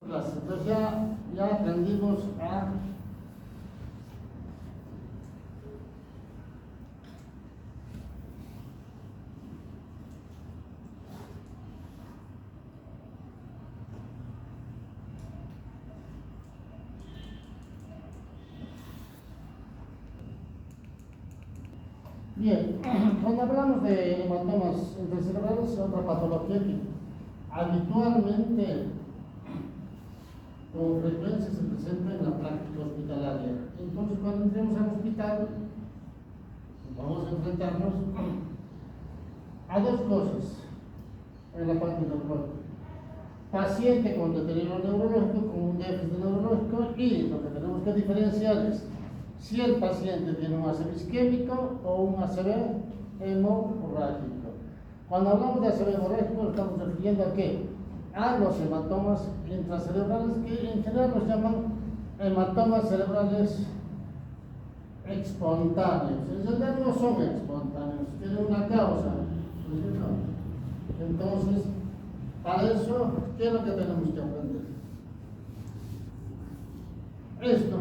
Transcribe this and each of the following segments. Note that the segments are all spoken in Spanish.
Entonces ya aprendimos a bien, cuando hablamos de hematomas intracerebrales, otra patología que habitualmente con frecuencia se presenta en la práctica hospitalaria. Entonces, cuando entremos al hospital, vamos a enfrentarnos a dos cosas en la parte del cuerpo: paciente con deterioro neurológico, con un déficit neurológico, y lo que tenemos que diferenciar es si el paciente tiene un ACV isquémico o un ACV hemorrágico. Cuando hablamos de ACV hemorrágico, estamos refiriendo a qué? A los hematomas intracerebrales, que en general los llaman hematomas cerebrales espontáneos. En realidad no son espontáneos, tienen una causa. Entonces, para eso, ¿qué es lo que tenemos que aprender? Esto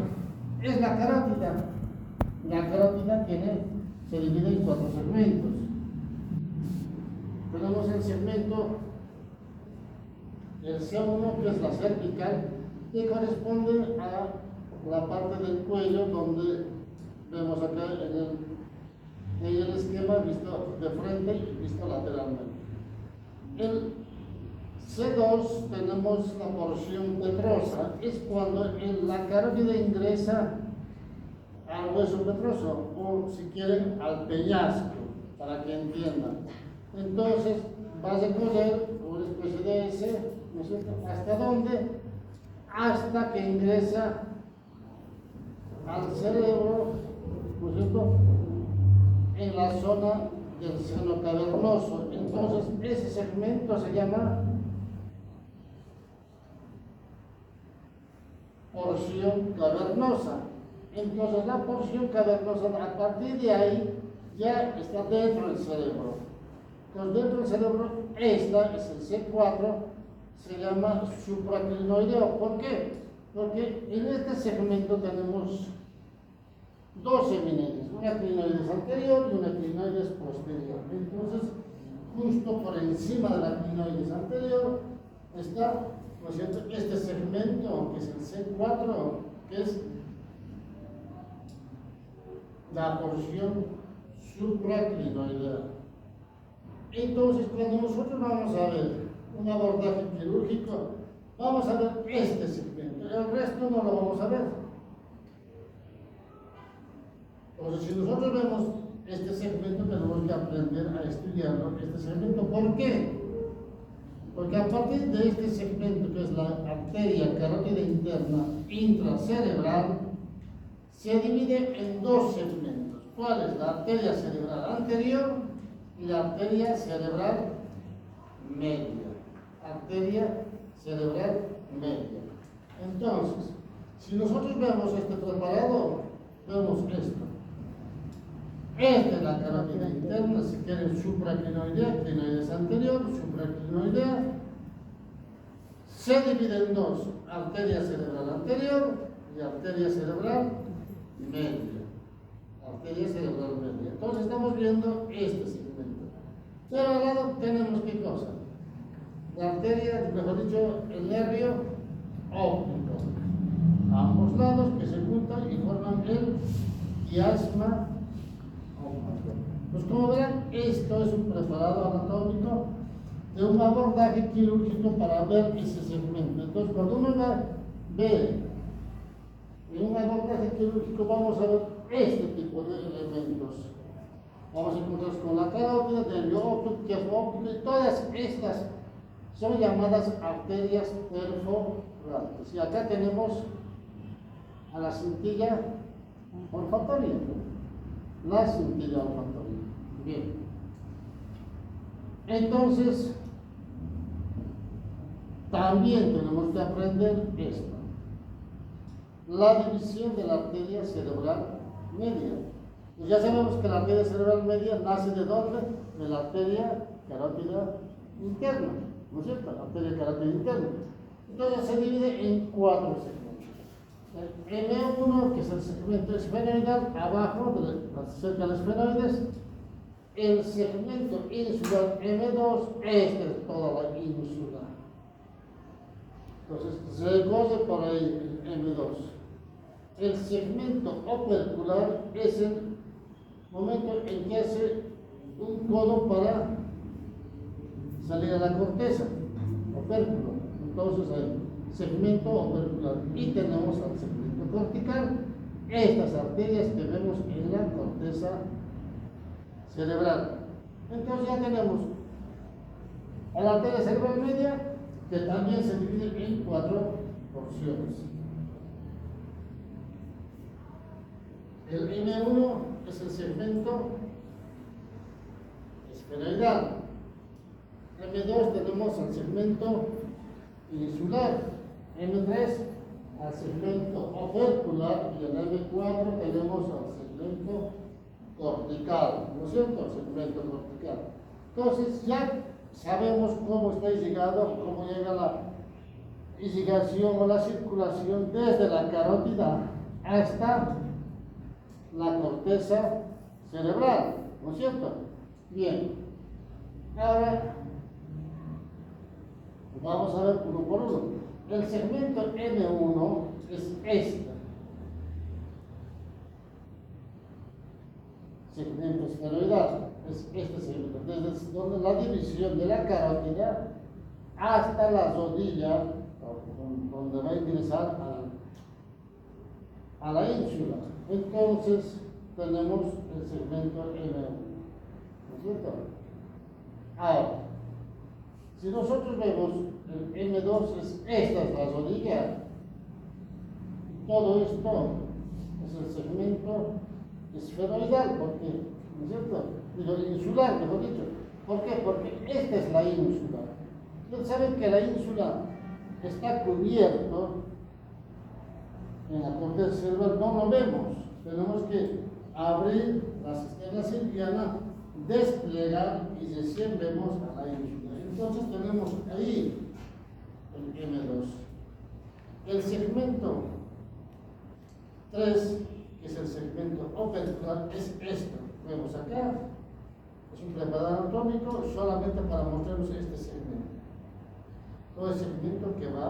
es la carótida. La carótida se divide en 4 segmentos. Tenemos el segmento, el C1, que es la cervical, que corresponde a la parte del cuello donde vemos acá en el esquema visto de frente y visto lateralmente. El C2 tenemos la porción petrosa, es cuando la carótida ingresa al hueso petroso, o si quieren al peñasco, para que entiendan. Entonces va a recorrer una especie de S, ¿no es cierto? ¿Hasta dónde? Hasta que ingresa al cerebro, ¿no es cierto?, en la zona del seno cavernoso. Entonces ese segmento se llama porción cavernosa. Entonces la porción cavernosa, a partir de ahí, ya está dentro del cerebro. Entonces dentro del cerebro, esta es el C4, se llama supraclinoideo. ¿Por qué? Porque en este segmento tenemos dos eminencias, una clinoides anterior y una clinoides posterior. Entonces, justo por encima de la clinoides anterior está, ¿no es cierto?, este segmento, que es el C4, que es la porción supraclinoidea. Entonces, cuando nosotros vamos a ver un abordaje quirúrgico, vamos a ver este segmento, el resto no lo vamos a ver. Entonces, si nosotros vemos este segmento, tenemos que aprender a estudiarlo, este segmento. ¿Por qué? Porque a partir de este segmento, que es la arteria carótida interna intracerebral, se divide en dos segmentos. ¿Cuál es? La arteria cerebral anterior y la arteria cerebral media. Arteria cerebral media. Entonces, si nosotros vemos este preparado, vemos esto. Esta es la carótida interna, si quieren supraclinoidea, clinoides anterior, supraclinoidea. Se divide en dos: arteria cerebral anterior y arteria cerebral media. Arteria cerebral media. Entonces estamos viendo este segmento. Pero al lado tenemos ¿qué cosa? La arteria, mejor dicho, el nervio óptico. A ambos lados, que se juntan y forman el quiasma. Pues como verán, esto es un preparado anatómico de un abordaje quirúrgico para ver ese segmento. Entonces, cuando uno ve en un abordaje quirúrgico, vamos a ver este tipo de elementos. Vamos a encontrarnos con la carótida, nervio óptico, quiasma óptico, y todas estas son llamadas arterias perforantes. Y acá tenemos a la cintilla olfatoria, la cintilla olfatoria. Bien, entonces también tenemos que aprender esto: la división de la arteria cerebral media. Pues ya sabemos que la arteria cerebral media nace ¿de dónde? De la arteria carótida interna, ¿no es cierto? La arteria carótida interna. Entonces se divide en 4 segmentos. El M1, que es el segmento esfenoidal, abajo, cerca de los esfenoides. El segmento insular M2, esta es toda la ínsula. Entonces recoge por ahí el M2. El segmento opercular es el momento en que hace un codo para salir a la corteza, opérculo. Entonces hay segmento opercular y tenemos al segmento cortical, estas arterias que vemos en la corteza cerebral. Entonces ya tenemos a la arteria cerebral media, que también se divide en 4 porciones. El M1 es el segmento esfenoidal. M2 tenemos al segmento insular. M3 al segmento opercular y el M4 tenemos al segmento cortical, ¿no es cierto? El segmento cortical. Entonces ya sabemos cómo está llegado, cómo llega la irrigación o la circulación desde la carótida hasta la corteza cerebral, ¿no es cierto? Bien, ahora vamos a ver uno por uno. El segmento M1 es este. Segmento esfenoidal, es este segmento, desde donde la división de la carótida hasta la rodilla, donde va a ingresar a la ínsula. Entonces tenemos el segmento M1, ¿no es cierto? Ahora, si nosotros vemos el M2, esta es la rodilla, todo esto es el segmento esfenoidal, porque, ¿no es cierto? Digo, insular, mejor dicho. ¿Por qué? Porque esta es la ínsula. Ustedes saben que la ínsula está cubierto en la corteza cerebral, no lo vemos. Tenemos que abrir la cisterna silviana, desplegar y recién vemos a la ínsula. Entonces tenemos ahí el M2. El segmento 3, que es el segmento opercular, es esto. Vemos acá, es un preparador anatómico solamente para mostrarnos este segmento. Todo el segmento que va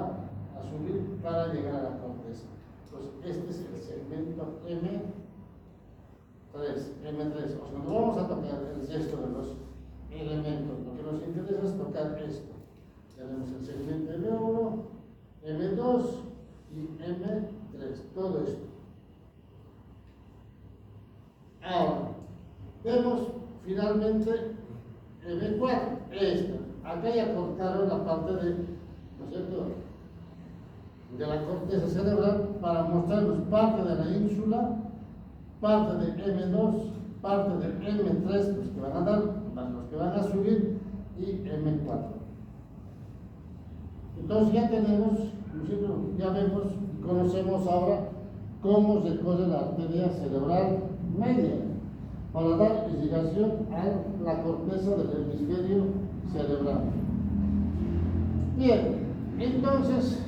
a subir para llegar a la corteza. Entonces, este es el segmento M3. O sea, no vamos a tocar el resto de los elementos. Lo que nos interesa es tocar esto. Tenemos el segmento M1, M2 y M3. Todo esto. Ahora, vemos finalmente M4, esta. Acá ya cortaron la parte de, ¿no es cierto?, de la corteza cerebral para mostrarnos parte de la ínsula, parte de M2, parte de M3, los que van a dar, los que van a subir, y M4. Entonces ya tenemos, ¿no es cierto?, ya vemos, conocemos ahora cómo se corre la arteria cerebral media para dar irrigación a la corteza del hemisferio cerebral. Bien, entonces,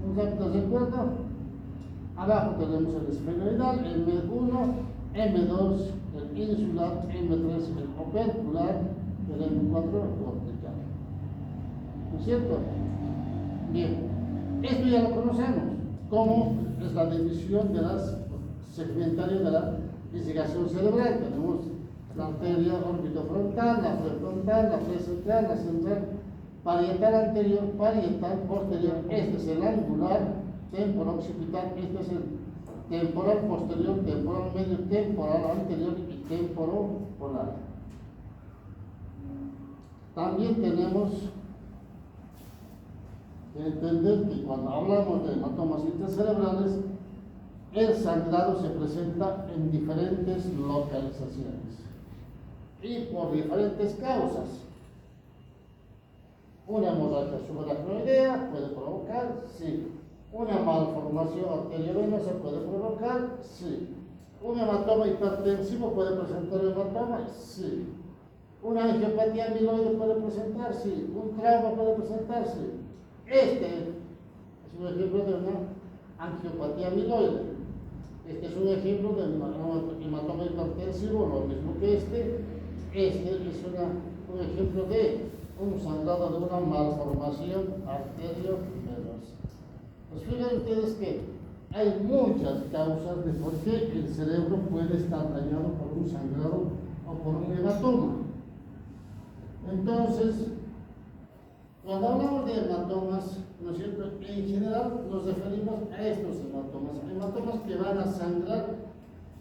un rápido recuerdo, abajo tenemos el esfenoidal, M1, M2, el insular, M3, el opercular, el M4, el cortical. ¿No es cierto? Bien, esto ya lo conocemos, cómo es la división de las segmentarias de la irrigación cerebral. Tenemos la arteria orbitofrontal, la prefrontal, la precentral, la central, parietal anterior, parietal posterior. Este es el angular, temporo-occipital, este es el temporal posterior, temporal medio, temporal anterior y temporopolar. También tenemos que entender que cuando hablamos de hematomas intracerebrales, el sangrado se presenta en diferentes localizaciones y por diferentes causas. Una hemorragia subaracnoidea puede provocar, sí. Una malformación arteriovenosa puede provocar, sí. Un hematoma hipertensivo puede presentar hematoma, sí. Una angiopatía amiloide puede presentar, sí. Un trauma puede presentar, sí. Este Es un ejemplo de una angiopatía amiloide. Este es un ejemplo de un hematoma hipertensivo, lo mismo que este. Este es un ejemplo de un sangrado de una malformación arteriovenosa. Pues fíjense ustedes que hay muchas causas de por qué el cerebro puede estar dañado por un sangrado o por un hematoma. Entonces, cuando hablamos de hematomas, ¿no es cierto? En general nos referimos a estos hematomas que van a sangrar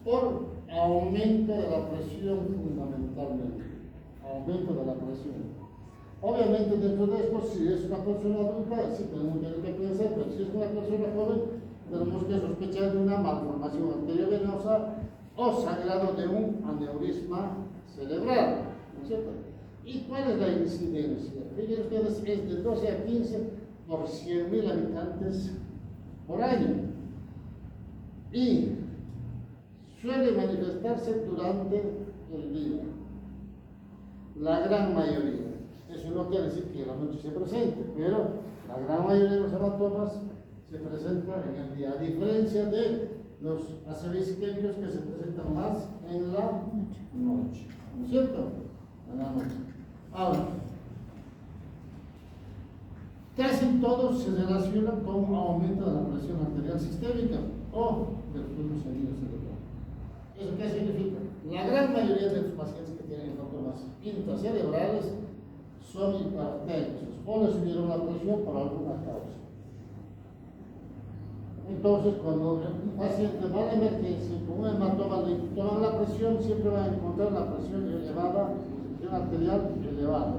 por aumento de la presión fundamentalmente, aumento de la presión. Obviamente dentro de esto, si es una persona adulta, sí tenemos que pensar, pero si es una persona joven, tenemos que sospechar de una malformación arteriovenosa o sangrado de un aneurisma cerebral, ¿no es cierto? ¿Y cuál es la incidencia? Fíjense ustedes, es de 12 a 15 por 100.000 habitantes por año. Y suele manifestarse durante el día. La gran mayoría. Eso no quiere decir que la noche se presente, pero la gran mayoría de los hematomas se presentan en el día, a diferencia de los acervicemios que se presentan más en la noche. ¿No es cierto? En la noche. Ahora, casi todos se relacionan con un aumento de la presión arterial sistémica o del flujo sanguíneo cerebral. ¿Eso qué significa? La gran mayoría de los pacientes que tienen hematomas intracerebrales son hipertensos o les subieron la presión por alguna causa. Entonces, cuando un paciente va a la emergencia con un hematoma, le toman la presión, siempre va a encontrar la presión elevada, la presión arterial elevada,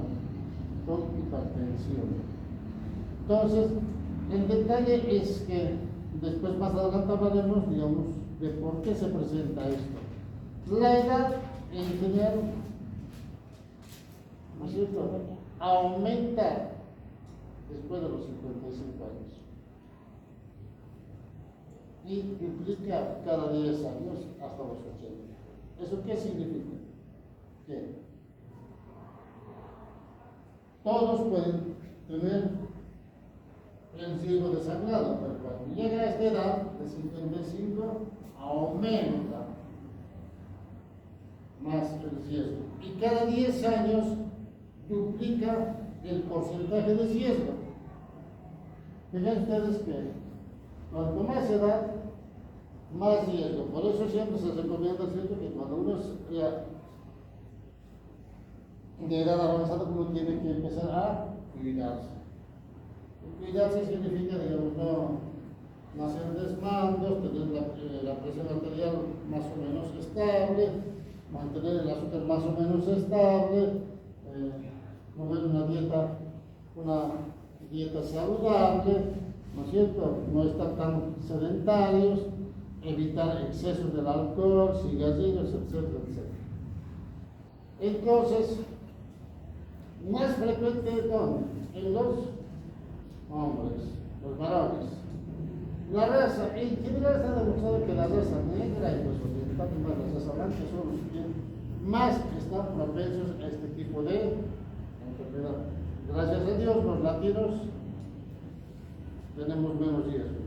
con hipertensión. Entonces, el detalle es que después más adelante hablaremos, digamos, de por qué se presenta esto. La edad en general, ¿no es cierto?, aumenta después de los 55 años. Y implica cada 10 años hasta los 80. ¿Eso qué significa? Que todos pueden tener el riesgo de sangrado, pero cuando llega a esta edad de 55 aumenta más el riesgo. Y cada 10 años duplica el porcentaje de riesgo. Fíjense ustedes que cuanto más edad, más riesgo. Por eso siempre se recomienda, ¿cierto?, que cuando uno es ya de edad avanzada, uno tiene que empezar a cuidarse. Cuidarse significa, digamos, no hacer desmandos, tener la presión arterial más o menos estable, mantener el azúcar más o menos estable, comer una dieta saludable, ¿no es cierto? No estar tan sedentarios, evitar excesos del alcohol, cigarrillos, etcétera, etcétera. Entonces, más frecuente en los hombres, los varones. La raza, en general se ha demostrado que la raza negra y los orientales más la raza blanca son los que más están propensos a este tipo de enfermedad. Gracias a Dios, los latinos tenemos menos riesgo.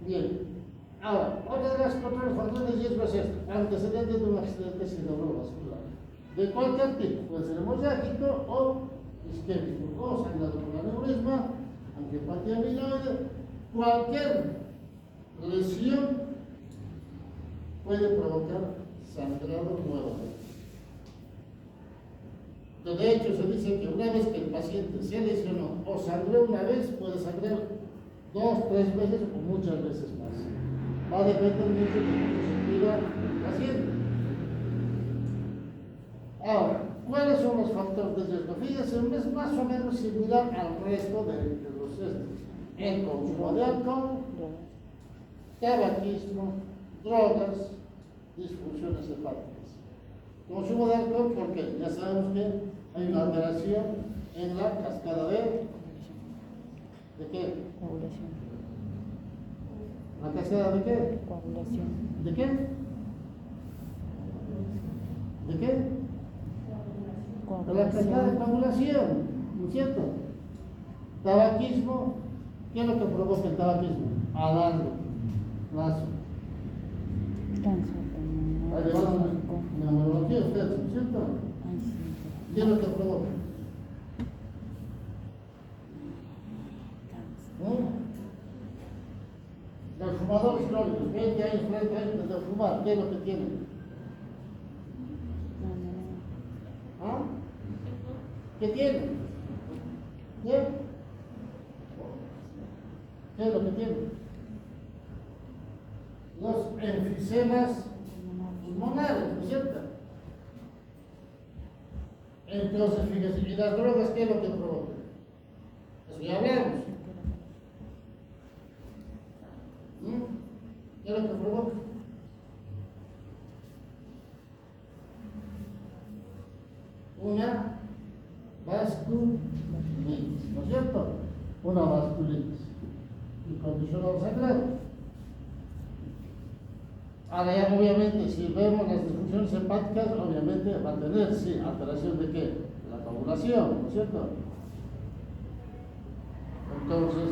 Bien, ahora, otra de las factores de riesgo es esto: antecedentes de un accidente cerebrovascular, de cualquier tipo, puede ser hemorrágico o isquémico, o sangrado por aneurisma, angiopatía amiloide. Cualquier lesión puede provocar sangrado nuevamente. De hecho, se dice que una vez que el paciente se lesionó o sangró una vez, puede sangrar 2, 3 veces o muchas veces más. Va a depender mucho de cómo se cuida el paciente. Ahora, ¿cuáles son los factores de riesgo? Fíjense, es más o menos similar al resto de los estos. El consumo de alcohol, tabaquismo, drogas, disfunciones hepáticas. Consumo de alcohol porque ya sabemos que hay una alteración en la cascada ¿de qué? Coagulación. ¿La cascada de qué? Coagulación. ¿De qué? ¿De qué? De la cascada de coagulación, ¿no es cierto? Tabaquismo, ¿Qué es lo que provoca el tabaquismo? A largo plazo. Ahí le van a neumología usted, ¿no es cierto? ¿Qué es lo que provoca? Los fumadores crónicos, 20 años, 30 años de fumar, ¿qué es lo que tienen? ¿Ah? ¿Qué tienen? ¿Qué? ¿Qué es lo que tienen? Los enfisemas pulmonares, ¿no es cierto? Entonces, fíjense, ¿y las drogas qué es lo que provocan? Eso ya hablamos. ¿Qué es lo que provoca? Una vasculitis, ¿no es cierto? Una vasculitis y condiciona el sangrado. Ahora ya obviamente si vemos las disfunciones hepáticas, obviamente va a tener, sí, alteración de qué? La coagulación, ¿no es cierto? Entonces,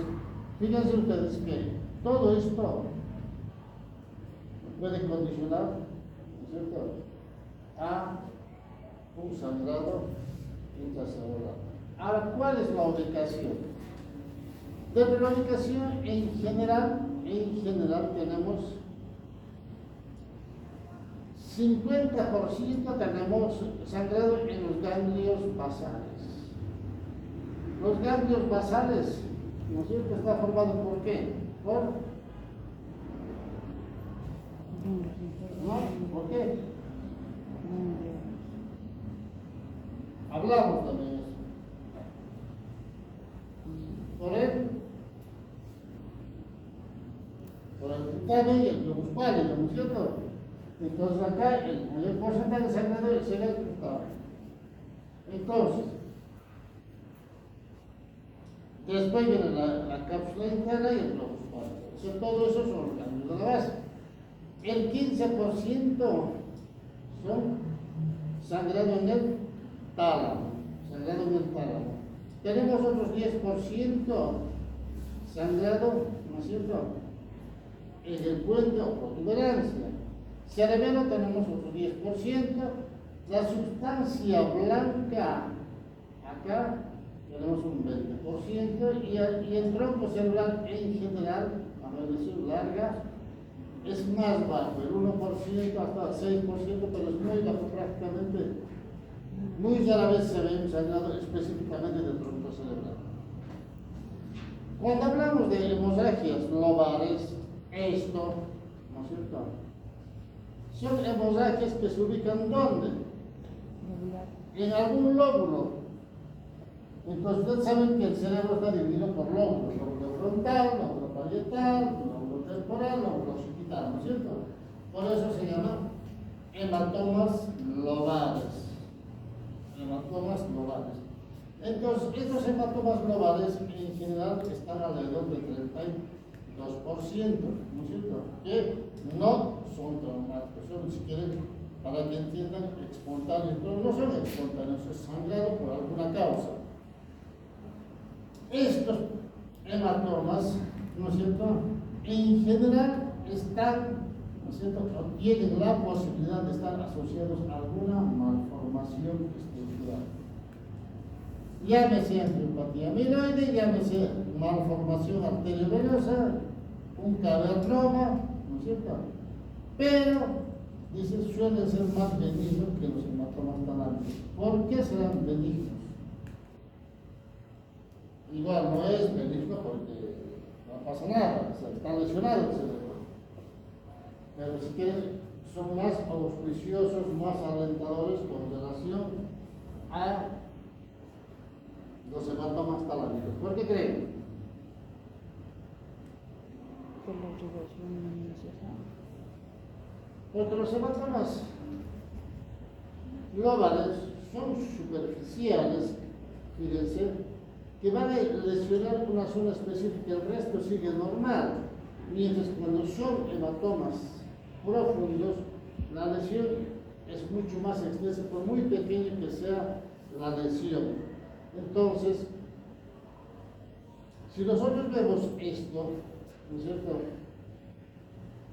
fíjense ustedes que todo esto puede condicionar, ¿no es cierto?, a un sangrado intracelular. Ahora, ¿cuál es la ubicación? Dentro de la ubicación, en general tenemos 50% tenemos sangrado en los ganglios basales. Los ganglios basales, ¿no es cierto?, está formado ¿por qué? ¿Por qué? Hablamos también de eso. Por el cutáneo y el globus pálido, ¿no es cierto? Entonces acá el mayor porcentaje de sangrado será el cutáneo. Entonces, después viene la cápsula interna y el globus pálido. O sea, todo eso son los ganglios de la base. El 15% son sangrado en el tálamo. Tenemos otros 10% sangrado, ¿no es cierto?, en el puente o protuberancia. Cerebelo tenemos otro 10%. La sustancia blanca, acá tenemos un 20%, y el tronco celular en general, a decir larga, es más bajo, el 1% hasta el 6%, pero es muy bajo, prácticamente muy rara vez se ve un sangrado específicamente del tronco cerebral. Cuando hablamos de hemorragias lobares, esto, ¿no es cierto?, son hemorragias que se ubican ¿dónde? En algún lóbulo. Entonces ustedes saben que el cerebro está dividido por lóbulos: lóbulo frontal, lóbulo parietal, lóbulo temporal, lóbulo occipital, ¿no es cierto? Por eso se llaman hematomas lobares. Entonces, estos hematomas globales en general están alrededor del 32%, ¿no es cierto?, que no son traumáticos, son, si quieren, para que entiendan, espontáneos, pero no son espontáneos, es sangrado por alguna causa. Estos hematomas, ¿no es cierto?, en general están, ¿no es cierto?, tienen la posibilidad de estar asociados a alguna malformación estructural. Llámese angiopatía amiloide, llámese malformación arteriovenosa, un cavernoma, ¿no es cierto? Pero, dice, suelen ser más benignos que los hematomas talámicos. ¿Por qué serán benignos? Igual no es benigno porque no pasa nada, o sea, está lesionado el cerebro. Pero si quieren, son más auspiciosos, más alentadores con relación a los hematomas talámicos. ¿Por qué creen? Por la irrigación innecesaria. Porque los hematomas globales son superficiales, fíjense, que van a lesionar una zona específica, el resto sigue normal. Mientras cuando son hematomas profundos, la lesión es mucho más extensa, por muy pequeña que sea la lesión. Entonces, Si nosotros vemos esto, ¿no es cierto?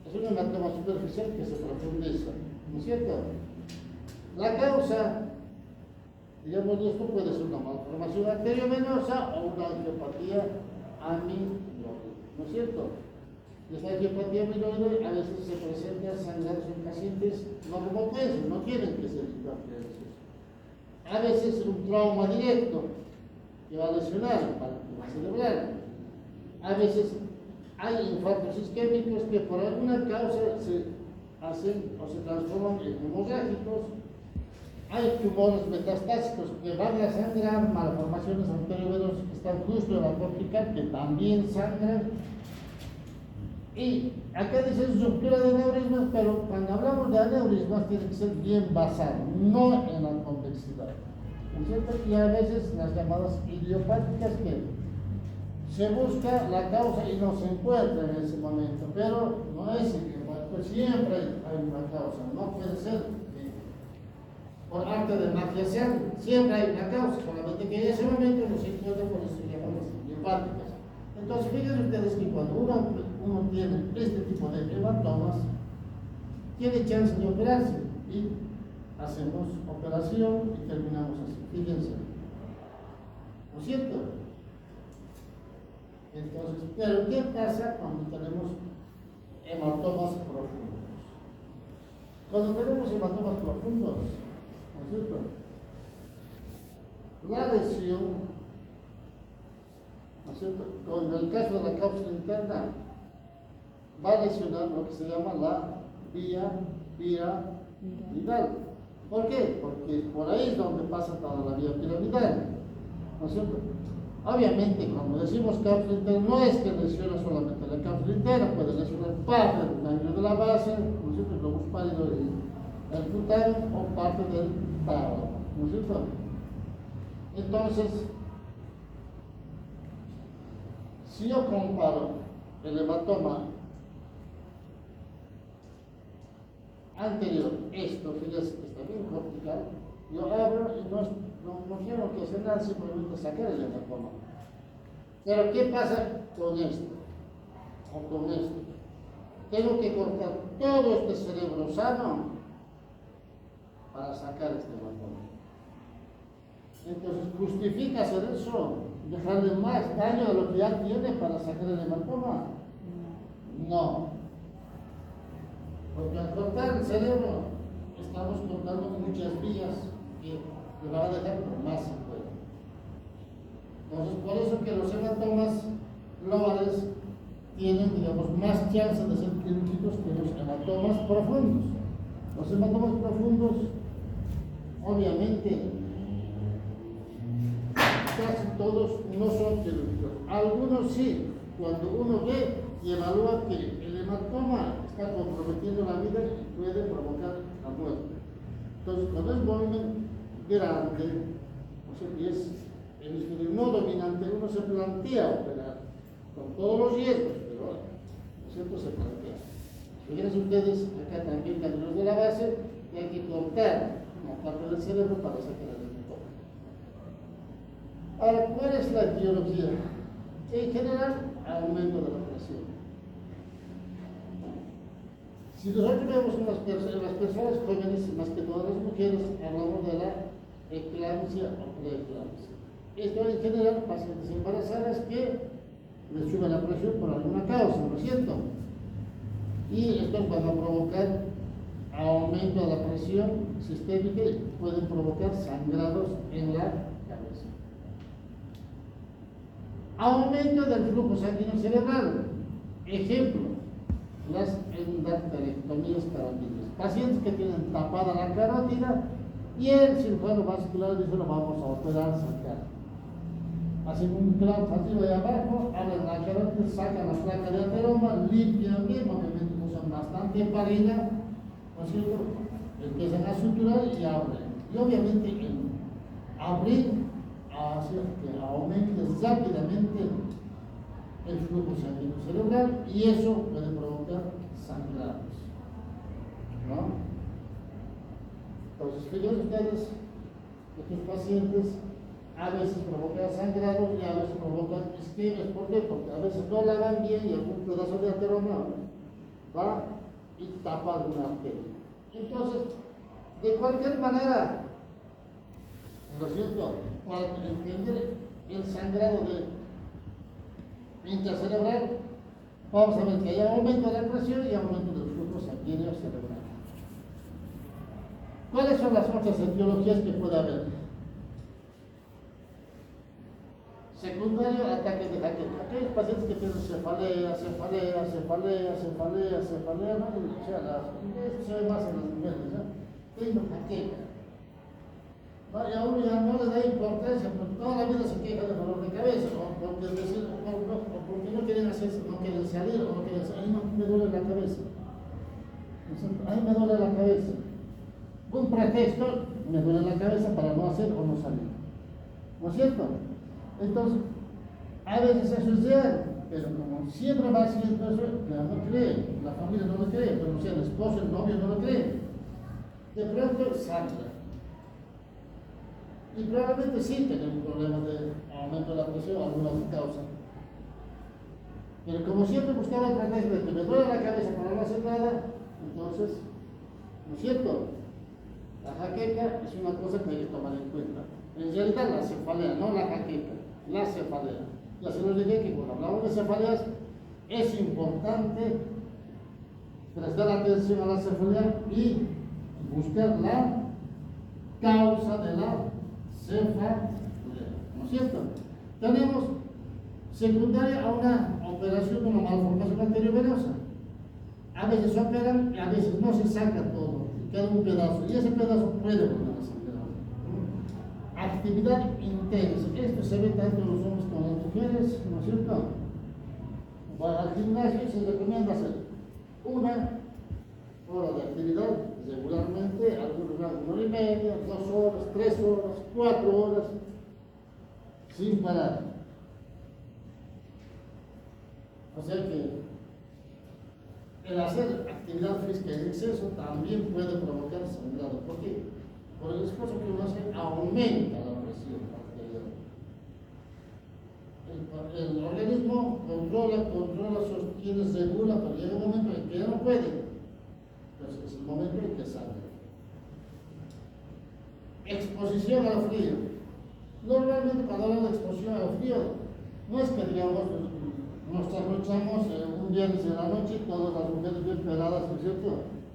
Es un hematoma superficial que se profundiza, ¿no es cierto? La causa, digamos, esto puede ser una malformación arteriovenosa o una angiopatía amiloide, ¿no es cierto? Y esta angiopatía amiloide a veces se presenta sangrados en pacientes normotensos, no tienen que ser hipertensos. A veces un trauma directo que va a lesionar el parénquima cerebral. A veces hay infartos isquémicos que por alguna causa se hacen o se transforman en hemorrágicos. Hay tumores metastásicos que van a sangrar, malformaciones arteriovenosas que están justo en la cortical que también sangran. Y acá dice estructura de aneurismas, pero cuando hablamos de aneurismas tiene que ser bien basado, no en la convexidad. ¿No es cierto? Y a veces las llamadas idiopáticas que se busca la causa y no se encuentra en ese momento, pero no es idiopático, siempre hay una causa, no puede ser por arte de magia, siempre hay una causa, solamente que en ese momento no se encuentra por eso llamamos idiopáticas. Entonces, fíjense ustedes que cuando uno tiene este tipo de hematomas, tiene chance de operarse y hacemos operación y terminamos así. Fíjense, ¿no es cierto? Entonces, pero ¿qué pasa cuando tenemos hematomas profundos? Cuando tenemos hematomas profundos, ¿no es cierto? La lesión, ¿no es cierto? Con el caso de la cápsula interna, va a lesionar lo que se llama la vía piramidal. ¿Por qué? Porque por ahí es donde pasa toda la vía piramidal, ¿no es cierto? Obviamente, cuando decimos cápsula interna, no es que lesiona solamente la cápsula interna, puede lesionar parte del ganglio de la base, ¿no es cierto? El globus pálido y el cutáneo o parte del tálamo, ¿no es cierto? Entonces, si yo comparo el hematoma anterior, esto, fíjense que está bien cortical, yo abro y no quiero que hacer nada, simplemente sacar el hematoma. Pero ¿qué pasa con esto? O con esto. Tengo que cortar todo este cerebro sano para sacar este hematoma. Entonces, ¿justifica hacer eso? ¿Dejarle más daño de lo que ya tiene para sacar el hematoma? No. Porque al cortar el cerebro, estamos cortando muchas vías que le van a dejar más secuela. Entonces, por eso que los hematomas lobales tienen, digamos, más chance de ser quirúrgicos que los hematomas profundos. Los hematomas profundos, obviamente, casi todos no son quirúrgicos. Algunos sí, cuando uno ve y evalúa que el hematoma está comprometiendo la vida y puede provocar la muerte. Entonces, cuando es volumen grande, o sea, y es hemisferio no dominante, uno se plantea operar con todos los riesgos, pero ¿no es cierto? Se plantea. Fíjense ustedes, acá también ganglios de la base, que hay que cortar una parte del cerebro para sacar el hematoma. Ahora, ¿cuál es la etiología? En general, aumento de la presión. Si nosotros vemos en las personas jóvenes, más que todas las mujeres, hablamos de la eclampsia o preeclampsia. Esto en general, pacientes embarazadas que les sube la presión por alguna causa, ¿no es cierto? Y estos van a provocar aumento de la presión sistémica y pueden provocar sangrados en la cabeza. Aumento del flujo sanguíneo cerebral. Ejemplo, las endarterectomías carotídeas. Pacientes que tienen tapada la carótida y el cirujano vascular dice: lo vamos a operar, sacar. Hacen un clamp arriba y abajo, abren la carótida, sacan las placas de ateroma, limpian bien, obviamente usan bastante heparina, ¿no es cierto? Empiezan a suturar y abren. Y obviamente en abrir hace que aumente rápidamente el flujo sanguíneo cerebral y eso puede provocar sangrados, ¿no? Entonces, fíjense ustedes, estos pacientes a veces provocan sangrados y a veces provocan isquemias. ¿Por qué? Porque a veces no lavan bien y algún pedazo de ateroma va y tapa alguna arteria. Entonces, de cualquier manera, ¿no es cierto? Para entender el sangrado intracerebral, vamos a ver que hay aumento de la presión y aumento del flujo sanguíneo cerebral. ¿Cuáles son las otras etiologías que puede haber? Secundario, ataque de jaqueca. Aquellos pacientes que tienen cefalea, ¿no? O sea, esto se ve más en las mujeres, ¿no? Tengo jaqueca. ¿No? Y a uno ya no le da importancia, porque toda la vida se queja de dolor de cabeza, o porque no quieren hacerse, no quieren salir, o no quieren salir, no, me duele la cabeza. Ahí me duele la cabeza. Un pretexto, me duele la cabeza para no hacer o no salir. ¿No es cierto? Entonces, a veces eso es real, pero como siempre va haciendo eso, ya no cree, la familia no lo cree, pero o sea, el esposo, el novio no lo cree. De pronto sangra. Y probablemente sí tiene un problema de aumento de la presión, alguna causa. Pero como siempre buscaba el pretexto de que me duele la cabeza para no hacer nada, entonces, ¿no es cierto? La jaqueca es una cosa que hay que tomar en cuenta. En realidad la cefalea, no la jaqueca, la cefalea. Ya se los dije que cuando hablamos de cefaleas es importante prestar atención a la cefalea y buscar la causa de la cefalea, ¿no es cierto? Tenemos secundaria a una operación de una malformación arteriovenosa. A veces se operan y a veces no se saca todo, queda un pedazo y ese pedazo puede volver a sangrar. Actividad intensa, esto se ve tanto en los hombres como en las mujeres, ¿no es cierto? Para el gimnasio se recomienda hacer 1 hora de actividad regularmente, algunos dan 1 hora y media, 2 horas, 3 horas, 4 horas, sin parar. O sea que el hacer actividad física en exceso también puede provocar sangrado. ¿Por qué? Por el esfuerzo que uno hace aumenta la presión arterial. El organismo controla, sostiene, regula, pero llega un momento en que ya no puede. Entonces es el momento en que sangra. Exposición al frío. Normalmente cuando hablamos de exposición al frío, no es que digamos nos trasnochamos un viernes en la noche, todas las mujeres bien peladas, ¿no es cierto?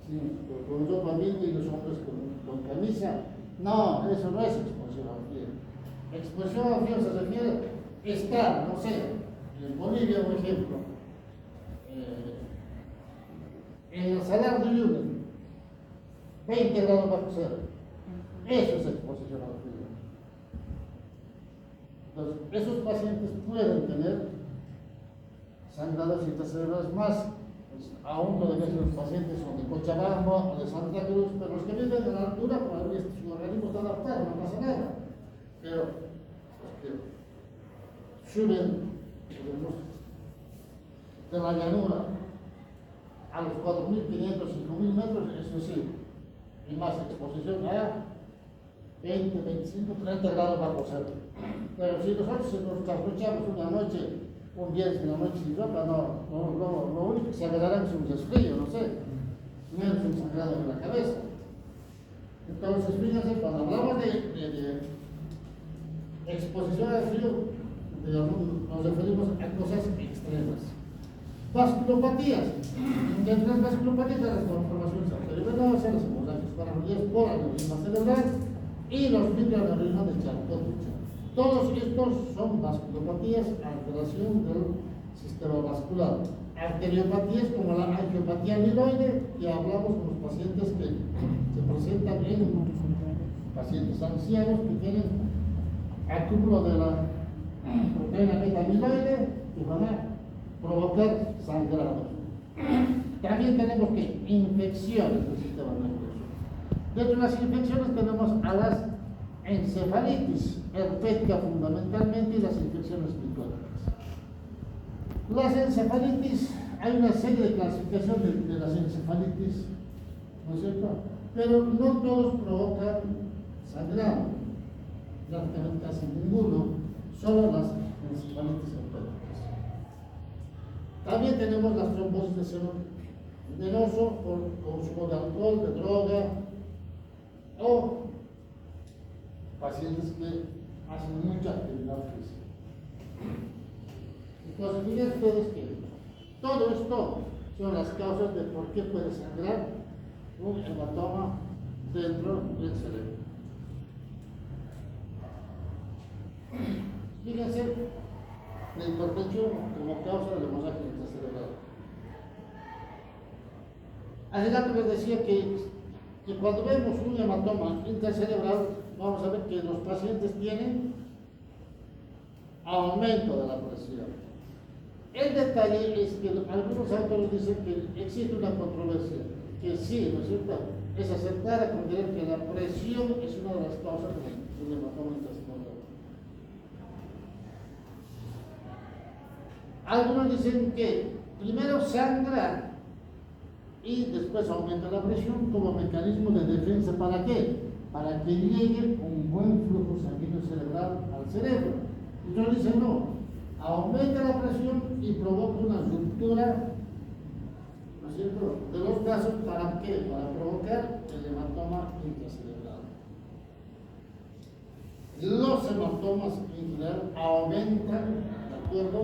Sí, con ropa bien y los hombres con camisa. No, eso no es exposición al frío. Exposición al frío se refiere a estar, no sé, en Bolivia, por ejemplo, en el Salar de Uyuni, 20 grados bajo cero. Eso es exposición al frío. Entonces, esos pacientes pueden tener sangrados intracerebrales más, pues, aún todavía los pacientes son de Cochabamba o de Santa Cruz, pero los que viven en la altura, pues su organismo está adaptado, no pasa nada. Pero los que suben, digamos, de la llanura a los 4.500, 5.000 metros, eso sí, y más exposición a 20, 25, 30 grados bajo cero. Pero si nosotros nos trasnochamos una noche, un viernes en la noche sin ropa, lo único que se agarrará es un resfrío, no sé, menos un sangrado en la cabeza. Entonces, fíjense, cuando hablamos de exposición al frío, nos referimos a cosas extremas. Vasculopatías. Entre las vasculopatías de las malformaciones arteriovenosas, las hemorragias coronarias por aneurisma cerebral y los microaneurismas de Charcot. Todos estos son vasculopatías, alteración del sistema vascular. Arteriopatías como la angiopatía amiloide, que hablamos con los pacientes que se presentan en pacientes ancianos que tienen acúmulo de la proteína beta amiloide y van a provocar sangrados. También tenemos que infecciones del sistema nervioso. Dentro de las infecciones tenemos a las encefalitis herpética fundamentalmente y las infecciones micóticas. Las encefalitis, hay una serie de clasificación de las encefalitis, ¿no es cierto? Pero no todos provocan sangrado. prácticamente casi ninguno, solo las encefalitis ectóricas. También tenemos las trombosis de seno venoso por consumo de alcohol, de droga, o pacientes que hacen mucha actividad física. Entonces, miren ustedes que todo esto son las causas de por qué puede sangrar un hematoma dentro del cerebro. Fíjense la hipertensión como causa del hemorragia intracerebral. Hace rato les decía que cuando vemos un hematoma intracerebral, vamos a ver que los pacientes tienen aumento de la presión. El detalle es que algunos autores dicen que existe una controversia, que sí, ¿no es cierto? Es acertada con creer que la presión es una de las causas del hematoma intracerebral. Algunos dicen que primero sangra y después aumenta la presión como mecanismo de defensa. ¿Para qué? Para que llegue un buen flujo sanguíneo cerebral al cerebro. Y otros dicen no, aumenta la presión y provoca una ruptura, ¿no es cierto?, de los vasos. ¿Para qué? Para provocar el hematoma intracerebral. Los hematomas en general aumentan de acuerdo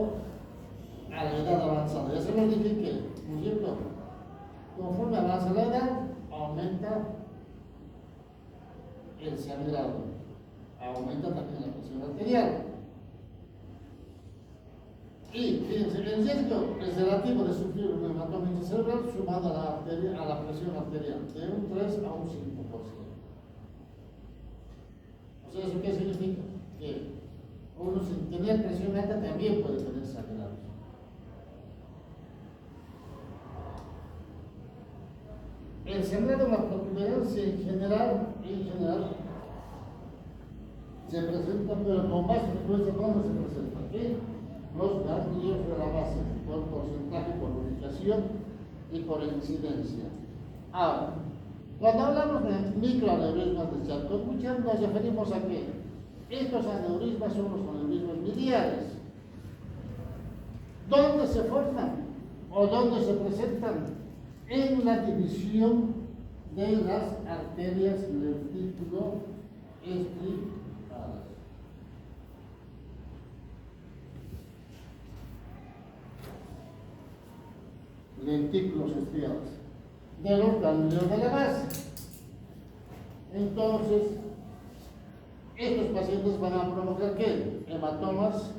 a la edad avanzada. Ya se los dije que, ¿no es cierto?, conforme avanza la edad, aumenta el sangrado, aumenta también la presión arterial. Y fíjense, el riesgo es relativo de sufrir un hematoma intracerebral sumado a la presión arterial, de un 3 a un 5%. O sea, ¿eso qué significa? Que uno sin tener presión alta también puede tener sangrado. El sangrado de la protuberancia en general se presenta, pero con más frecuencia. ¿Cómo se presenta? ¿Qué? Los ganglios de la base, por porcentaje, por ubicación y por incidencia. Ahora, cuando hablamos de microaneurismas de Charcot-Marie, nos referimos a que estos aneurismas son los aneurismas miliares. ¿Dónde se forman o dónde se presentan? En la división de las arterias lentículo-estriadas. Lentículos estriados de los ganglios de la base. Entonces, estos pacientes van a provocar ¿qué? Hematomas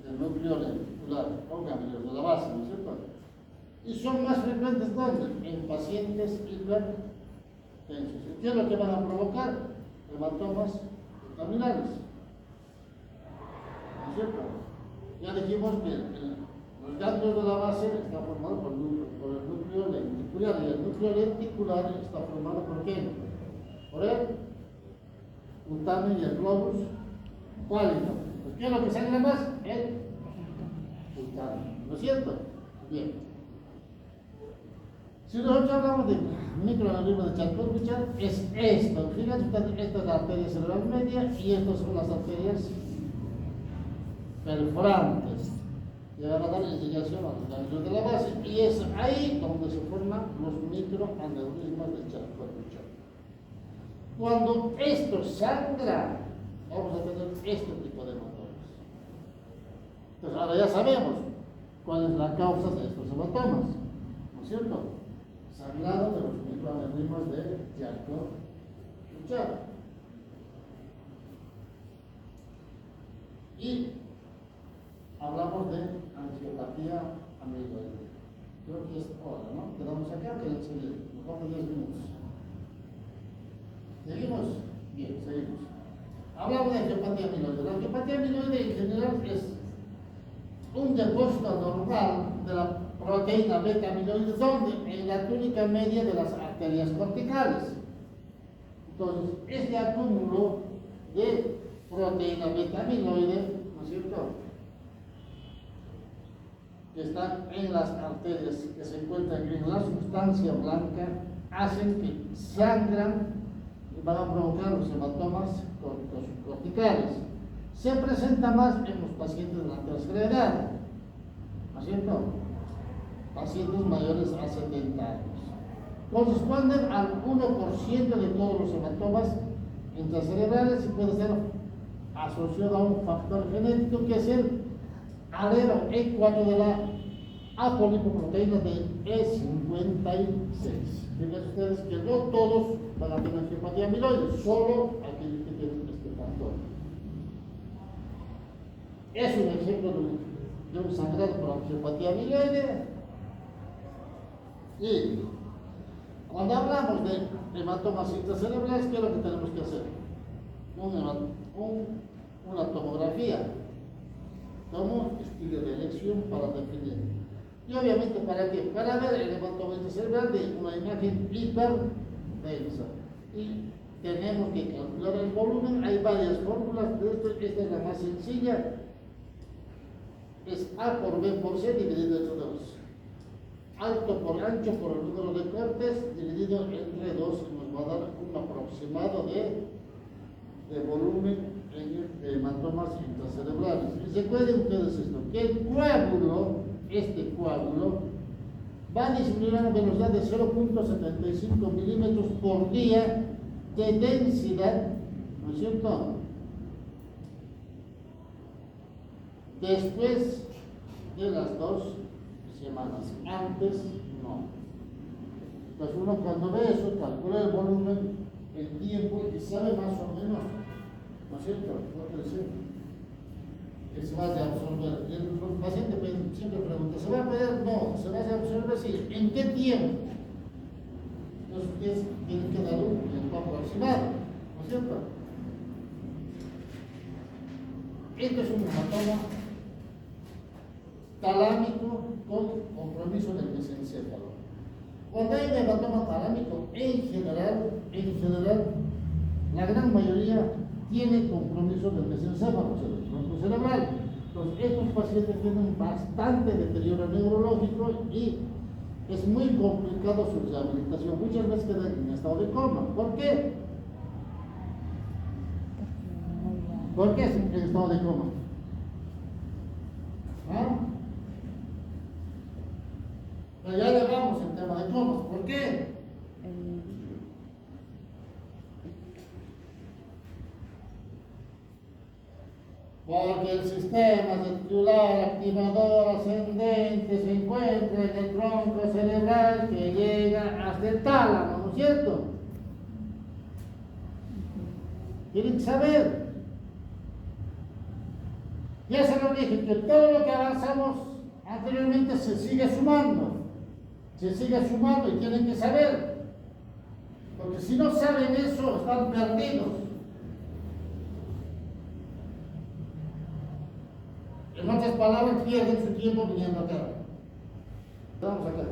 del núcleo lenticular o ganglios de la base, ¿no es cierto? Y son más frecuentes ¿dónde? En pacientes hipertensos. ¿Qué es lo que van a provocar? Hematomas abdominales, ¿no es cierto? Ya dijimos que los ganglios de la base están formados por el núcleo lenticular, y el núcleo lenticular está formado ¿por qué? Por el cutaneo y el globus pálido. Pues, ¿qué es lo que sangra más? El cutáneo, ¿no es cierto? Bien. Si nosotros hablamos de microaneurisma de Charcot-Marie, es esto. Fíjense ustedes, esta es la arteria cerebral media y estas son las arterias perforantes. Llegan a dar indicación a los ganglios de la base y es ahí donde se forman los microaneurismas de Charcot-Marie. Cuando esto sangra, vamos a tener este tipo de hematomas. Entonces, ahora ya sabemos cuál es la causa de estos hematomas, ¿no es cierto? Sangrado de los microaneurismas de Charcot-Marie. Y hablamos de angiopatía amiloide. Creo que es hora, ¿no? Quedamos acá, que seguimos, mejor de 10 minutos. ¿Seguimos? Bien, seguimos. Hablamos de angiopatía amiloide. La angiopatía amiloide en general es un depósito normal de la proteína beta amiloide, donde en la túnica media de las arterias corticales. Entonces, este acúmulo de proteína beta amiloide, ¿no es cierto?, que están en las arterias que se encuentran en la sustancia blanca, hacen que sangran y van a provocar los hematomas corticales. Se presenta más en los pacientes de la tercera edad, ¿no es cierto? Pacientes mayores a 70 años. Corresponden al 1% de todos los hematomas intracerebrales y puede ser asociado a un factor genético que es el alelo E4 de la apolipoproteína de E56. Fíjense ustedes que no todos van a tener angiopatía amiloide, solo aquellos que tienen este factor. Es un ejemplo de un sangrado por angiopatía amiloide. Y cuando hablamos de hematomas intracerebrales, ¿qué es lo que tenemos que hacer? Una tomografía. Tomo estilo de elección para definir. Y obviamente, ¿para qué? Para ver el hematoma intracerebral de una imagen hiperdensa. Y tenemos que calcular el volumen. Hay varias fórmulas de esto. Esta es la más sencilla. Es A por B por C dividido entre 2. Alto por ancho por el número de cortes dividido entre 2 nos va a dar un aproximado de volumen en hematomas intracerebrales. Y recuerden ustedes esto, que el coágulo, este coágulo, va a disminuir a una velocidad de 0.75 milímetros por día de densidad, ¿no es cierto? Después de las 2 semanas, antes no. Entonces uno cuando ve eso, calcula el volumen, el tiempo y sabe más o menos, ¿no es cierto? Que se vaya a absorber. Y el paciente siempre pregunta, ¿se va a perder? No, ¿se va a absorber? Sí. ¿En qué tiempo? Entonces tiene que dar un tiempo aproximado, ¿no es cierto? Esto es un hematoma talámico con compromiso del mesencéfalo. Cuando hay un hematoma talámico, en general, la gran mayoría tiene compromiso del mesencéfalo, o sea, del tronco cerebral. Entonces, estos pacientes tienen bastante deterioro neurológico y es muy complicado su rehabilitación. Muchas veces quedan en estado de coma. ¿Por qué? ¿Por qué es en estado de coma? ¿Ah? Pero ya le vamos en tema de comas. ¿Por qué? Porque el sistema reticular activador ascendente se encuentra en el tronco cerebral que llega hasta el tálamo, ¿no es cierto? Tienen que saber. Ya se lo dije, que todo lo que avanzamos anteriormente se sigue sumando. Se sigue sumando y tienen que saber. Porque si no saben eso, están perdidos. En otras palabras, pierden su tiempo viniendo acá. Vamos acá.